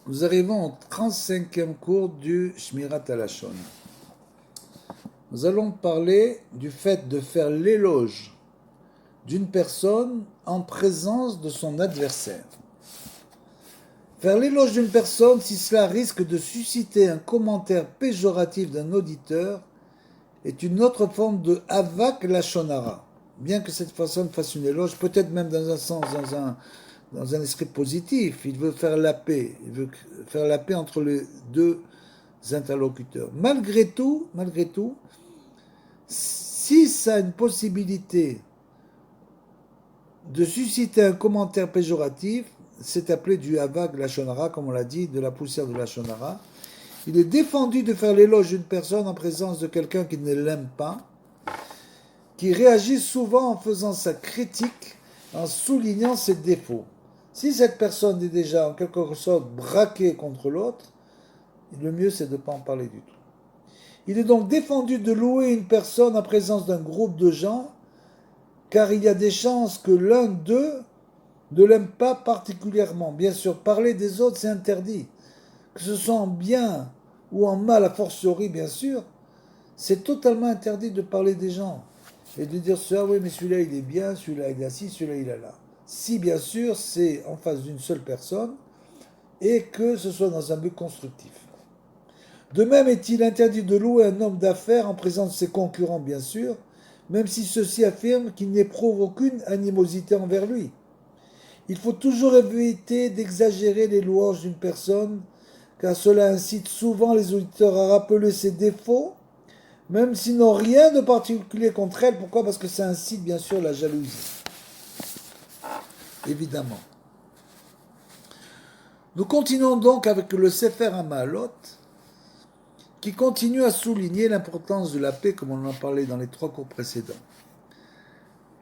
Nous arrivons au 35e cours du Shmirat Halashon. Nous allons parler du fait de faire l'éloge d'une personne en présence de son adversaire. Faire l'éloge d'une personne si cela risque de susciter un commentaire péjoratif d'un auditeur est une autre forme de Havak Lashonara. Bien que cette personne fasse une éloge, peut-être même dans un sens, dans un esprit positif, il veut faire la paix, il veut faire la paix entre les deux interlocuteurs. Malgré tout, si ça a une possibilité de susciter un commentaire péjoratif, c'est appelé du Havak Lashonara, comme on l'a dit, de la poussière de Lashonara. Il est défendu de faire l'éloge d'une personne en présence de quelqu'un qui ne l'aime pas, qui réagit souvent en faisant sa critique, en soulignant ses défauts. Si cette personne est déjà en quelque sorte braquée contre l'autre, le mieux c'est de ne pas en parler du tout. Il est donc défendu de louer une personne en présence d'un groupe de gens, car il y a des chances que l'un d'eux ne l'aime pas particulièrement. Bien sûr, parler des autres c'est interdit. Que ce soit en bien ou en mal, a fortiori bien sûr, c'est totalement interdit de parler des gens. Et de dire ça, oui mais celui-là il est bien, celui-là il a ci, celui-là il a là. Si bien sûr c'est en face d'une seule personne et que ce soit dans un but constructif. De même est-il interdit de louer un homme d'affaires en présence de ses concurrents, bien sûr, même si ceux-ci affirment qu'il n'éprouve aucune animosité envers lui. Il faut toujours éviter d'exagérer les louanges d'une personne, car cela incite souvent les auditeurs à rappeler ses défauts, même s'ils n'ont rien de particulier contre elle. Pourquoi? Parce que ça incite bien sûr la jalousie, évidemment. Nous continuons donc avec le Sefer Hamalot, qui continue à souligner l'importance de la paix, comme on en a parlé dans les 3 cours précédents.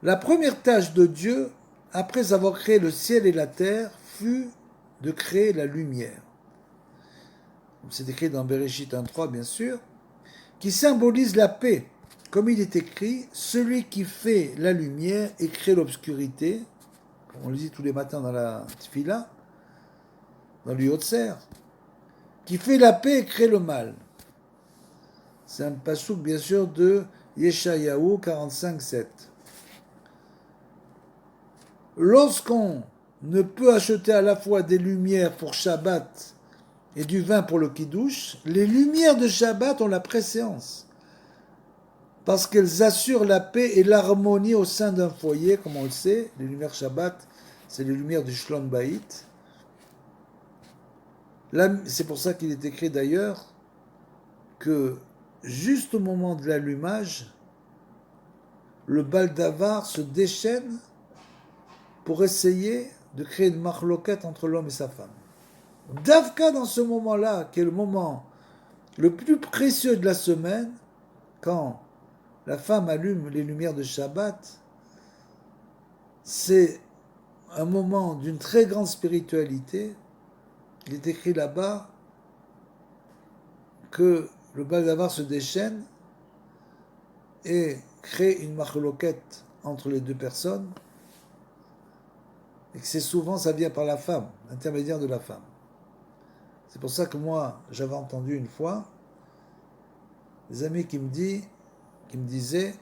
La première tâche de Dieu, après avoir créé le ciel et la terre, fut de créer la lumière. C'est écrit dans Bereshit 1.3, bien sûr, qui symbolise la paix. Comme il est écrit, celui qui fait la lumière et crée l'obscurité, comme on le dit tous les matins dans la tfila, dans le Yotzer, qui fait la paix et crée le mal. C'est un passouk, bien sûr, de Yeshayahu 45.7. Lorsqu'on ne peut acheter à la fois des lumières pour Shabbat et du vin pour le Kiddush, les lumières de Shabbat ont la préséance, parce qu'elles assurent la paix et l'harmonie au sein d'un foyer, comme on le sait. Les lumières Shabbat, c'est les lumières du Shlom Bayit. C'est pour ça qu'il est écrit d'ailleurs que juste au moment de l'allumage, le baldavar se déchaîne pour essayer de créer une marloquette entre l'homme et sa femme. Davka, dans ce moment-là, qui est le moment le plus précieux de la semaine, quand la femme allume les lumières de Shabbat, c'est un moment d'une très grande spiritualité. Il est écrit là-bas que le baldavar se déchaîne et crée une marloquette entre les deux personnes, et que c'est souvent, ça vient par la femme, l'intermédiaire de la femme. C'est pour ça que moi, j'avais entendu une fois des amis qui me disaient,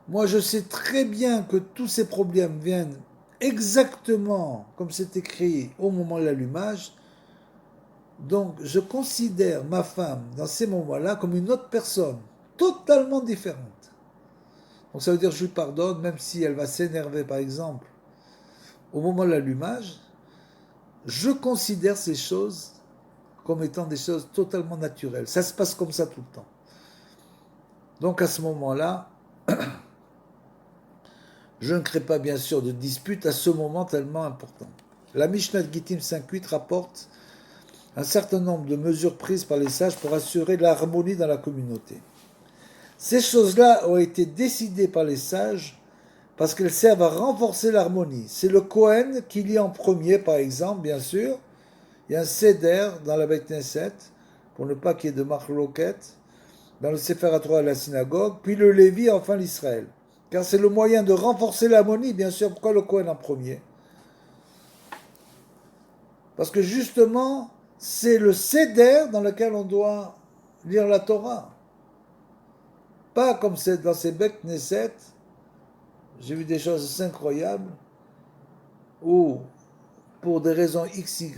moi je sais très bien que tous ces problèmes viennent exactement comme c'est écrit au moment de l'allumage, donc je considère ma femme dans ces moments-là comme une autre personne, totalement différente. Donc ça veut dire que je lui pardonne, même si elle va s'énerver par exemple au moment de l'allumage, je considère ces choses comme étant des choses totalement naturelles. Ça se passe comme ça tout le temps. Donc à ce moment-là, je ne crée pas bien sûr de dispute à ce moment tellement important. La Mishnah de Gittim 5.8 rapporte un certain nombre de mesures prises par les sages pour assurer l'harmonie dans la communauté. Ces choses-là ont été décidées par les sages parce qu'elles servent à renforcer l'harmonie. C'est le Kohen qui lit en premier, par exemple, bien sûr. Il y a un Seder dans la Beit Knesset, pour ne pas qu'il y ait de marloquette, dans le Sefer HaTorah à la synagogue, puis le Lévi, enfin l'Israël. Car c'est le moyen de renforcer l'harmonie, bien sûr. Pourquoi le Kohen en premier? Parce que justement, c'est le Seder dans lequel on doit lire la Torah. Pas comme c'est dans ces Beth Knesset. J'ai vu des choses incroyables où, pour des raisons XY,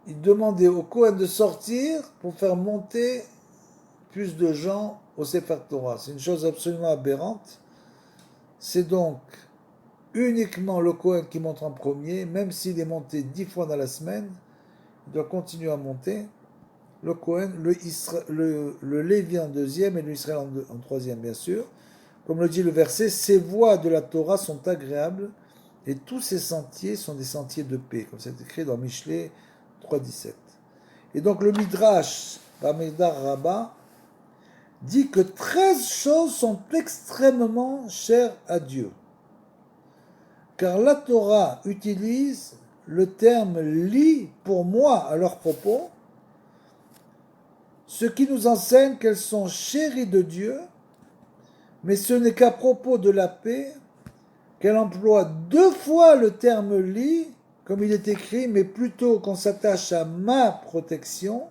ils demandaient au Kohen de sortir pour faire monter plus de gens au Sefer Torah. C'est une chose absolument aberrante. C'est donc uniquement le Kohen qui monte en premier, même s'il est monté 10 fois dans la semaine, il doit continuer à monter. Le Kohen, le Lévi en deuxième et le Israël en troisième, bien sûr. Comme le dit le verset, ces voies de la Torah sont agréables et tous ces sentiers sont des sentiers de paix, comme c'est écrit dans Michelet 3.17. Et donc le Midrash, Bamidbar Rabbah, dit que 13 choses sont extrêmement chères à Dieu. Car la Torah utilise le terme li pour moi à leur propos, ce qui nous enseigne qu'elles sont chéries de Dieu, mais ce n'est qu'à propos de la paix qu'elle emploie 2 fois le terme li, comme il est écrit, mais plutôt qu'on s'attache à ma protection,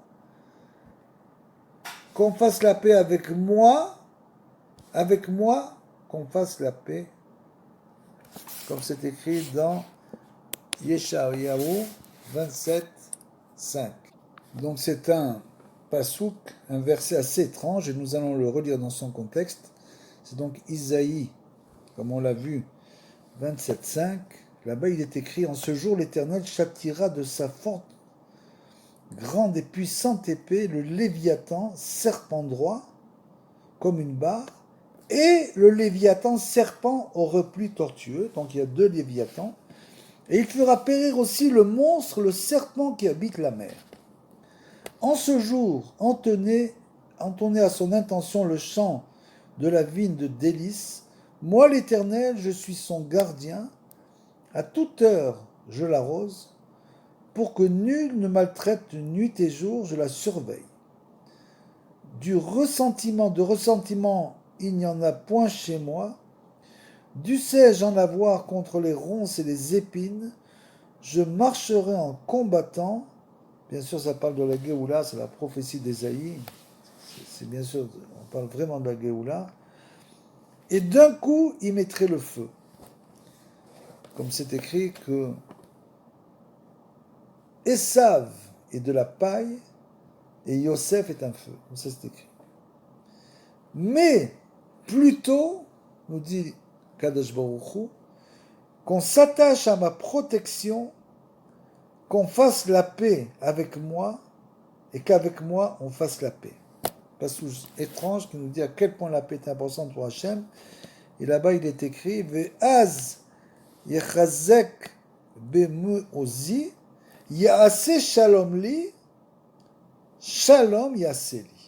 qu'on fasse la paix avec moi, qu'on fasse la paix, comme c'est écrit dans Yeshayahu 27, 5. Donc c'est un pasouk, un verset assez étrange, et nous allons le relire dans son contexte. C'est donc Isaïe, comme on l'a vu, 27, 5. Là-bas, il est écrit: en ce jour, l'Éternel châtiera de sa forte, grande et puissante épée le Léviathan, serpent droit, comme une barre, et le Léviathan, serpent au repli tortueux. Donc il y a 2 Léviathans. Et il fera périr aussi le monstre, le serpent qui habite la mer. En ce jour, entonnez à son intention le chant de la vigne de délices. Moi, l'Éternel, je suis son gardien. À toute heure, je l'arrose. Pour que nul ne maltraite nuit et jour, je la surveille. De ressentiment, il n'y en a point chez moi. Dussé-je en avoir contre les ronces et les épines? Je marcherai en combattant. Bien sûr, ça parle de la Géoula, c'est la prophétie d'Ésaïe. C'est bien sûr, on parle vraiment de la Géoula. Et d'un coup, il mettrait le feu. Comme c'est écrit que Esav est de la paille et Yosef est un feu. Comme ça c'est écrit. Mais plutôt, nous dit Kadosh Baruch Hu, qu'on s'attache à ma protection, qu'on fasse la paix avec moi et qu'avec moi on fasse la paix. Passage étrange qui nous dit à quel point la paix est importante pour Hachem. Et là-bas il est écrit Ve'az yechazek bemu'ozi ya'ase shalom li, shalom ya'ase li.